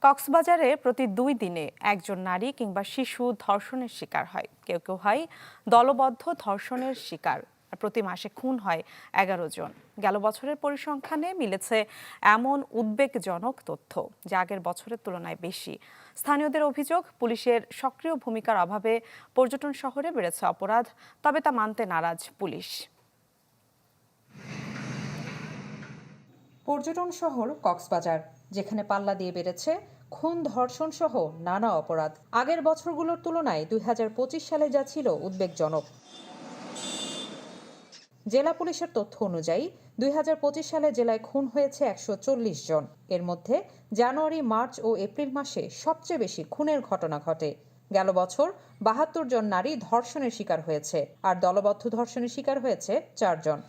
কক্সবাজারে প্রতি 2 দিনে একজন নারী কিংবা শিশু ধর্ষণের শিকার হয়। কেউ কেউ হয় দলবদ্ধ ধর্ষণের শিকার। আর প্রতি মাসে খুন হয় 11 জন। গেল বছরের পরিসংখ্যানে মিলেছে এমন উদ্বেগজনক তথ্য, যা আগের বছরের তুলনায় বেশি। স্থানীয়দের অভিযোগ, পুলিশের সক্রিয় ভূমিকার অভাবে পর্যটন শহরে বেড়েছে অপরাধ, তবে তা মানতে নারাজ পুলিশ। পর্যটন শহর কক্সবাজার, যেখানে পাল্লা দিয়ে বেড়েছে খুন, ধর্ষণ সহ নানা অপরাধ। আগের বছরগুলোর তুলনায় 2025 সালে যা ছিল উদ্বেগজনক। জেলা পুলিশের তথ্য অনুযায়ী 2025 সালে জেলায় খুন হয়েছে 140 জন। এর মধ্যে জানুয়ারি, মার্চ ও এপ্রিল মাসে সবচেয়ে বেশি খুনের ঘটনা ঘটে। গেল বছর 72 জন নারী ধর্ষণের শিকার হয়েছে, আর দলবদ্ধ ধর্ষণের শিকার হয়েছে 4 জন।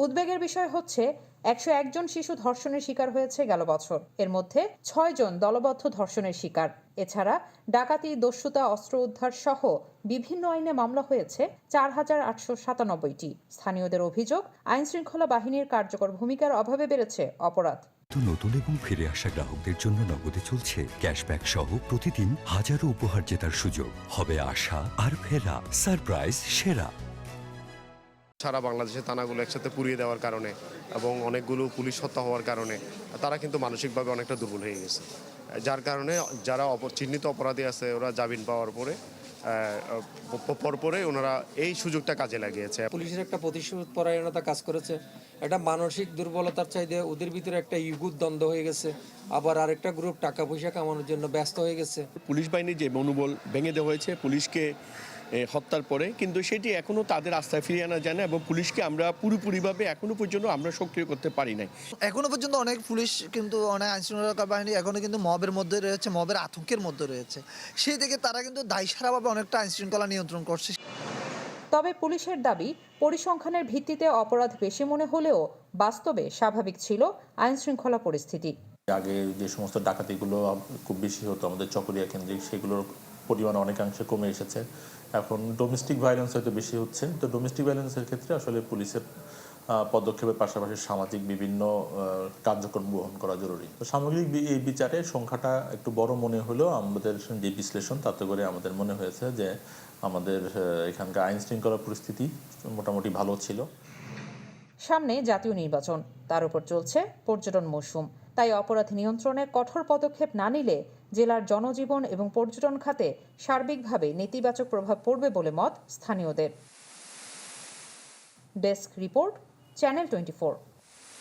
উদ্বেগের বিষয় হচ্ছে 101 জন শিশু ধর্ষণের শিকার হয়েছে গেল বছর। এর মধ্যে 6 জন দলবদ্ধ ধর্ষণের শিকার। এছাড়া ডাকাতি, দস্যুতা, অস্ত্র উদ্ধার সহ বিভিন্ন আইনে মামলা হয়েছে 4897টি। স্থানীয়দের অভিযোগ, আইনশৃঙ্খলা বাহিনীর কার্যকর ভূমিকার অভাবে বেড়েছে অপরাধ। নতুন এবং ফিরে আসা গ্রাহকদের জন্য নগদে চলছে ক্যাশব্যাক সহ প্রতিদিন হাজারো উপহার জেতার সুযোগ। হবে আশা আর ফেরা, সারপ্রাইজ সেরা। সারা বাংলাদেশের থানাগুলো একসাথে পুড়িয়ে দেওয়ার কারণে এবং অনেকগুলো পুলিশ হত্যা হওয়ার কারণে তারা কিন্তু মানসিকভাবে অনেকটা দুর্বল হয়ে গেছে, যার কারণে যারা চিহ্নিত অপরাধী আছে ওরা জামিন পাওয়ার পরে ওনারা এই সুযোগটা কাজে লাগিয়েছে। পুলিশের একটা প্রতিশোধ পরায়ণতা কাজ করেছে, একটা মানসিক দুর্বলতার চাইতে ওদের ভিতরে একটা ইগুর দ্বন্দ্ব হয়ে গেছে, আবার আরেকটা গ্রুপ টাকা পয়সা কামানোর জন্য ব্যস্ত হয়ে গেছে। পুলিশ বাহিনীর যে মনোবল ভেঙে দেওয়া হয়েছে পুলিশকে হত্যার পরে, কিন্তু সেটি এখনো তাদের আস্থায় ফিরিয়ে আনা যায় না এবং পুলিশকে আমরা পুরোপুরিভাবে এখনো পর্যন্ত আমরা সক্রিয় করতে পারি নাই। এখনো পর্যন্ত অনেক পুলিশ কিন্তু অনেক আইনশৃঙ্খলা বাহিনী এখনো কিন্তু মবের মধ্যে রয়েছে, মবের আতঙ্কের মধ্যে রয়েছে। সেই থেকে তারা কিন্তু দায়সারাভাবে অনেকটা আইনশৃঙ্খলা নিয়ন্ত্রণ করছে। তবে পুলিশের দাবি, পরিসংখ্যানের ভিত্তিতে অপরাধ বেশি মনে হলেও বাস্তবে স্বাভাবিক ছিল আইনশৃঙ্খলা পরিস্থিতি। আগে যে সমস্ত ডাকাতিগুলো খুব বেশি হতো আমাদের চকরিয়া কেন্দ্রিক, সেগুলোর পরিমাণ অনেকাংশে কমে এসেছে। এখন ডোমেস্টিক ভায়োলেন্স হয়তো বেশি হচ্ছে। তো ডোমেস্টিক ভায়োলেন্সের ক্ষেত্রে আসলে পুলিশের পদক্ষেপের পাশাপাশি সামাজিক বিভিন্ন কার্যক্রম গ্রহণ করা জরুরি। তো সামগ্রিক এই বিচারে সংখ্যাটা একটু বড় মনে হলেও আমাদের যে বিশ্লেষণ, তাতে করে আমাদের মনে হয়েছে যে আমাদের এখানকার আইন শৃঙ্খলা পরিস্থিতি মোটামুটি ভালো ছিল। সামনে জাতীয় নির্বাচন, তার উপর চলছে পর্যটন মৌসুম। তাই অপরাধ নিয়ন্ত্রণে কঠোর পদক্ষেপ না নিলে জেলার জনজীবন এবং পর্যটন খাতে সার্বিকভাবে নেতিবাচক প্রভাব পড়বে বলে মত স্থানীয়দের। Desk report, channel 24।